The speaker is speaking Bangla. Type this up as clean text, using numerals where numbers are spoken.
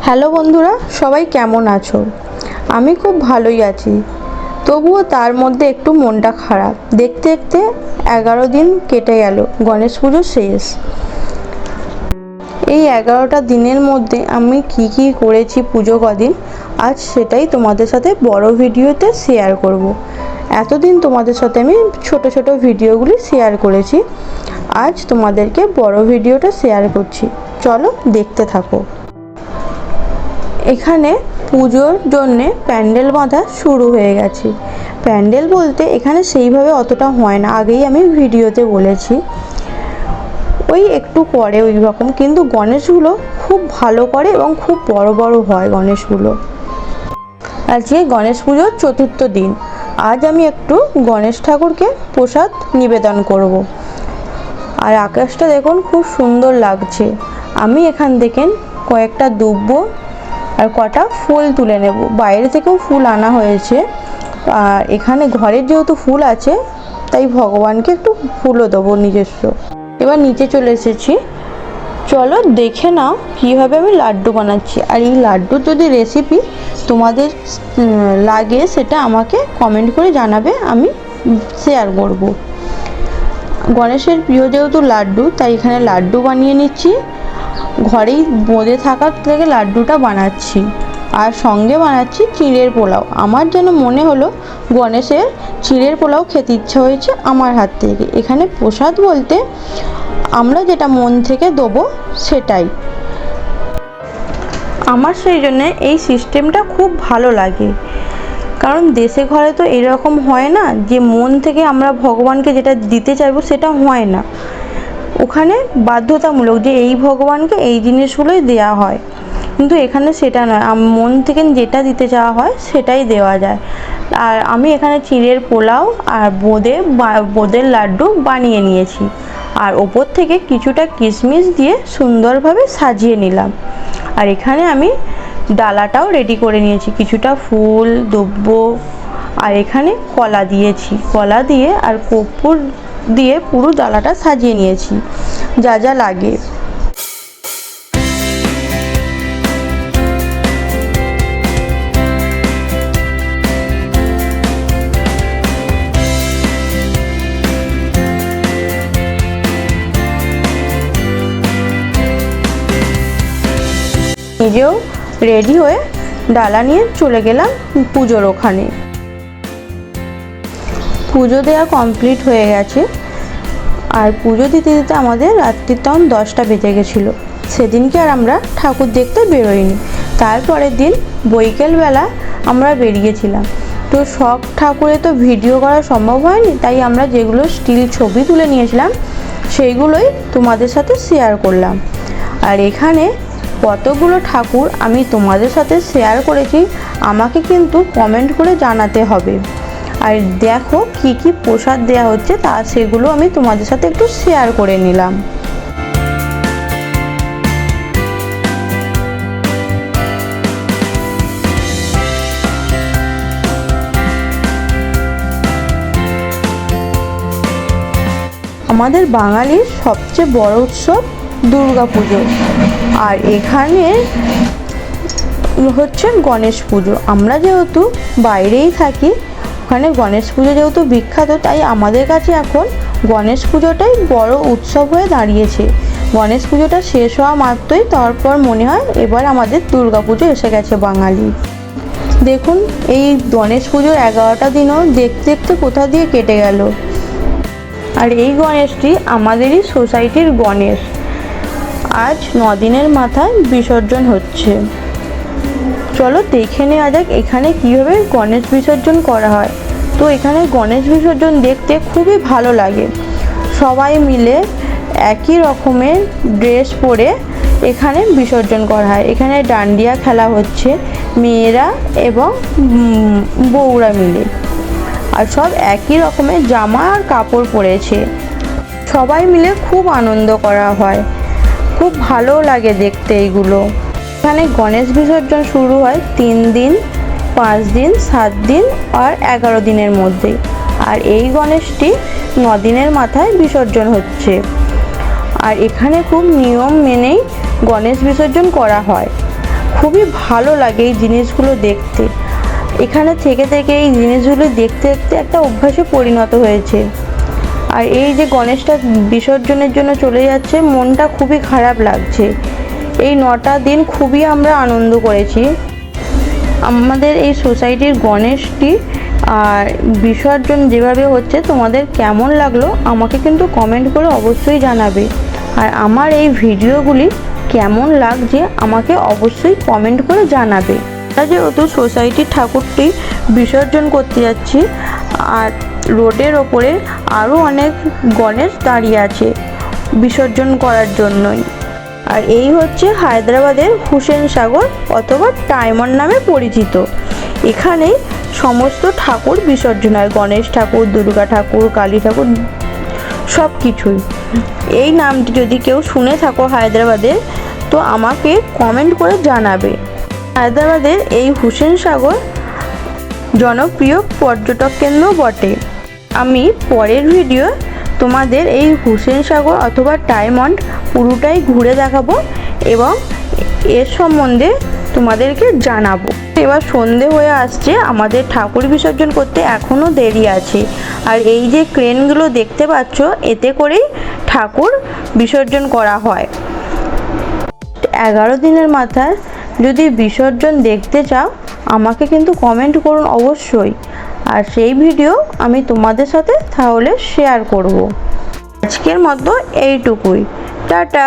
হ্যালো বন্ধুরা, সবাই কেমন আছো? আমি খুব ভালোই আছি। তবুও তার মধ্যে একটু মনটা খারাপ। দেখতে দেখতে 11 দিন কেটে গেল, গণেশ পুজো শেষ। এই 11টা দিনের মধ্যে আমি কি করেছি পুজো কদিন, আজ সেটাই তোমাদের সাথে বড় ভিডিওতে শেয়ার করব। এতদিন তোমাদের সাথে আমি ছোট ছোট ভিডিওগুলি শেয়ার করেছি, আজ তোমাদেরকে বড় ভিডিওটা শেয়ার করছি। চলো দেখতে থাকো। এখানে পুজোর জন্যে প্যান্ডেল বাঁধা শুরু হয়ে গেছে। প্যান্ডেল বলতে এখানে সেইভাবে অতটা হয় না, আগেই আমি ভিডিওতে বলেছি। ওই একটু করে ওই রকম, কিন্তু গণেশগুলো খুব ভালো করে এবং খুব বড় বড় হয় গণেশগুলো। আজকে গণেশ পুজোর চতুর্থ দিন। আজ আমি একটু গণেশ ঠাকুরকে প্রসাদ নিবেদন করব। আর আকাশটা দেখুন খুব সুন্দর লাগছে। আমি এখান থেকে কয়েকটা দুব্বো আর কটা ফুল তুলে নেব। বাইরে থেকেও ফুল আনা হয়েছে, আর এখানে ঘরের যেহেতু ফুল আছে তাই ভগবানকে একটু ফুলও দেবো নিজস্ব। এবার নিচে চলে এসেছি। চলো দেখে নাও কীভাবে আমি লাড্ডু বানাচ্ছি। আর এই লাড্ডুর যদি রেসিপি তোমাদের লাগে সেটা আমাকে কমেন্ট করে জানাবে, আমি শেয়ার করব। গণেশের প্রিয় যেহেতু লাড্ডু, তাই এখানে লাড্ডু বানিয়ে নিচ্ছি। ঘরেই বোঁদে থাকার থেকে লাড্ডুটা বানাচ্ছি, আর সঙ্গে বানাচ্ছি চিঁড়ের পোলাও। আমার যেন মনে হলো গণেশের চিঁড়ের পোলাও খেতে ইচ্ছা হয়েছে আমার হাত থেকে। এখানে প্রসাদ বলতে আমরা যেটা মন থেকে দেবো সেটাই। আমার সেই জন্যে এই সিস্টেমটা খুব ভালো লাগে, কারণ দেশে ঘরে তো এরকম হয় না যে মন থেকে আমরা ভগবানকে যেটা দিতে চাইবো সেটা হয় না। ওখানে বাধ্যতামূলক যে এই ভগবানকে এই জিনিসগুলোই দেওয়া হয়, কিন্তু এখানে সেটা নয়, মন থেকে যেটা দিতে চাওয়া হয় সেটাই দেওয়া যায়। আর আমি এখানে চিঁড়ের পোলাও আর বোঁদের লাড্ডু বানিয়ে নিয়েছি, আর ওপর থেকে কিছুটা কিশমিশ দিয়ে সুন্দরভাবে সাজিয়ে নিলাম। আর এখানে আমি ডালাটাও রেডি করে নিয়েছি, কিছুটা ফুল দুব্বো, আর এখানে কলা দিয়েছি। কলা দিয়ে আর কর্পূর দিয়ে পুরো ডালাটা সাজিয়ে নিয়েছি যা যা লাগে। নিজেও রেডি হয়ে ডালা নিয়ে চলে গেলাম পুজোর ওখানে। পুজো দেওয়া কমপ্লিট হয়ে গেছে, আর পুজো দিতে দিতে আমাদের রাত্রির তখন 10টা বেজে গেছিলো। সেদিনকে আর আমরা ঠাকুর দেখতে বেরোইনি। তারপরের দিন বৈকালবেলা আমরা বেরিয়েছিলাম। তো সব ঠাকুরে তো ভিডিও করা সম্ভব হয়নি, তাই আমরা যেগুলো স্টিল ছবি তুলে নিয়েছিলাম সেইগুলোই তোমাদের সাথে শেয়ার করলাম। আর এখানে কতগুলো ঠাকুর আমি তোমাদের সাথে শেয়ার করেছি, আমাকে কিন্তু কমেন্ট করে জানাতে হবে। আর দেখো কি প্রসাদ দেওয়া হচ্ছে, তা সেগুলো আমি তোমাদের সাথে একটু শেয়ার করে নিলাম। আমাদের বাঙালির সবচেয়ে বড় উৎসব দুর্গা পুজো, আর এখানে হচ্ছে গণেশ পুজো। আমরা যেহেতু বাইরেই থাকি, ওখানে গণেশ পুজো যেহেতু বিখ্যাত, তাই আমাদের কাছে এখন গণেশ পুজোটাই বড় উৎসব হয়ে দাঁড়িয়েছে। গণেশ পুজোটা শেষ হওয়া মাত্রই তারপর মনে হয় এবার আমাদের দুর্গা পুজো এসে গেছে বাঙালি। দেখুন এই গণেশ পুজোর 11টা দিনও দেখতে দেখতে কোথা দিয়ে কেটে গেল। আর এই গণেশটি আমাদেরই সোসাইটির গণেশ। আজ 9 দিনের মাথায় বিসর্জন হচ্ছে। চলো দেখে নেওয়া যাক এখানে কীভাবে গণেশ বিসর্জন করা হয়। তো এখানে গণেশ বিসর্জন দেখতে খুবই ভালো লাগে। সবাই মিলে একই রকমের ড্রেস পরে এখানে বিসর্জন করা হয়। এখানে ডান্ডিয়া খেলা হচ্ছে মেয়েরা এবং বউরা মিলে, আর সব একই রকমের জামা আর কাপড় পরেছে। সবাই মিলে খুব আনন্দ করা হয়, খুব ভালো লাগে দেখতে এইগুলো। এখানে গণেশ বিসর্জন শুরু হয় 3 দিন, 5 দিন, 7 দিন আর 11 দিনের মধ্যে। আর এই গণেশটি 9 দিনের মাথায় বিসর্জন হচ্ছে। আর এখানে খুব নিয়ম মেনেই গণেশ বিসর্জন করা হয়। খুবই ভালো লাগে এই জিনিসগুলো দেখতে। এখানে থেকে থেকে এই জিনিসগুলো দেখতে দেখতে একটা অভ্যাসে পরিণত হয়েছে। আর এই যে গণেশটা বিসর্জনের জন্য চলে যাচ্ছে, মনটা খুবই খারাপ লাগছে। এই 9টা দিন খুবই আমরা আনন্দ করেছি। আমাদের এই সোসাইটির গণেশটি আর বিসর্জন যেভাবে হচ্ছে তোমাদের কেমন লাগলো আমাকে কিন্তু কমেন্ট করে অবশ্যই জানাবে। আর আমার এই ভিডিওগুলি কেমন লাগছে আমাকে অবশ্যই কমেন্ট করে জানাবে। যেহেতু সোসাইটির ঠাকুরটি বিসর্জন করতে যাচ্ছি, আর রোডের ওপরে আরও অনেক গণেশ দাঁড়িয়ে আছে বিসর্জন করার জন্যই। আর এই হচ্ছে হায়দ্রাবাদের হুসেন সাগর অথবা ডায়মন্ড নামে পরিচিত। এখানে সমস্ত ঠাকুর বিসর্জন হয়, গণেশ ঠাকুর, দুর্গা ঠাকুর, কালী ঠাকুর, সব কিছুই। এই নামটি যদি কেউ শুনে থাকো হায়দ্রাবাদের, তো আমাকে কমেন্ট করে জানাবে। হায়দ্রাবাদের এই হুসেন সাগর জনপ্রিয় পর্যটক কেন্দ্র বটে। আমি পরের ভিডিও তোমাদের এই হুসেন সাগর অথবা ডায়মন্ড পুরোটাই ঘুরে দেখাবো এবং এর সম্বন্ধে তোমাদেরকে জানাবো। এবার সন্ধে হয়ে আসছে, আমাদের ঠাকুর বিসর্জন করতে এখনও দেরি আছে। আর এই যে ক্রেনগুলো দেখতে পাচ্ছ, এতে করেই ঠাকুর বিসর্জন করা হয়। 11 দিনের মাথায় যদি বিসর্জন দেখতে চাও আমাকে কিন্তু কমেন্ট করুন অবশ্যই। আর সেই ভিডিও আমি তোমাদের সাথে তাহলে শেয়ার করব। আজকের মতো এইটুকুই, টাটা।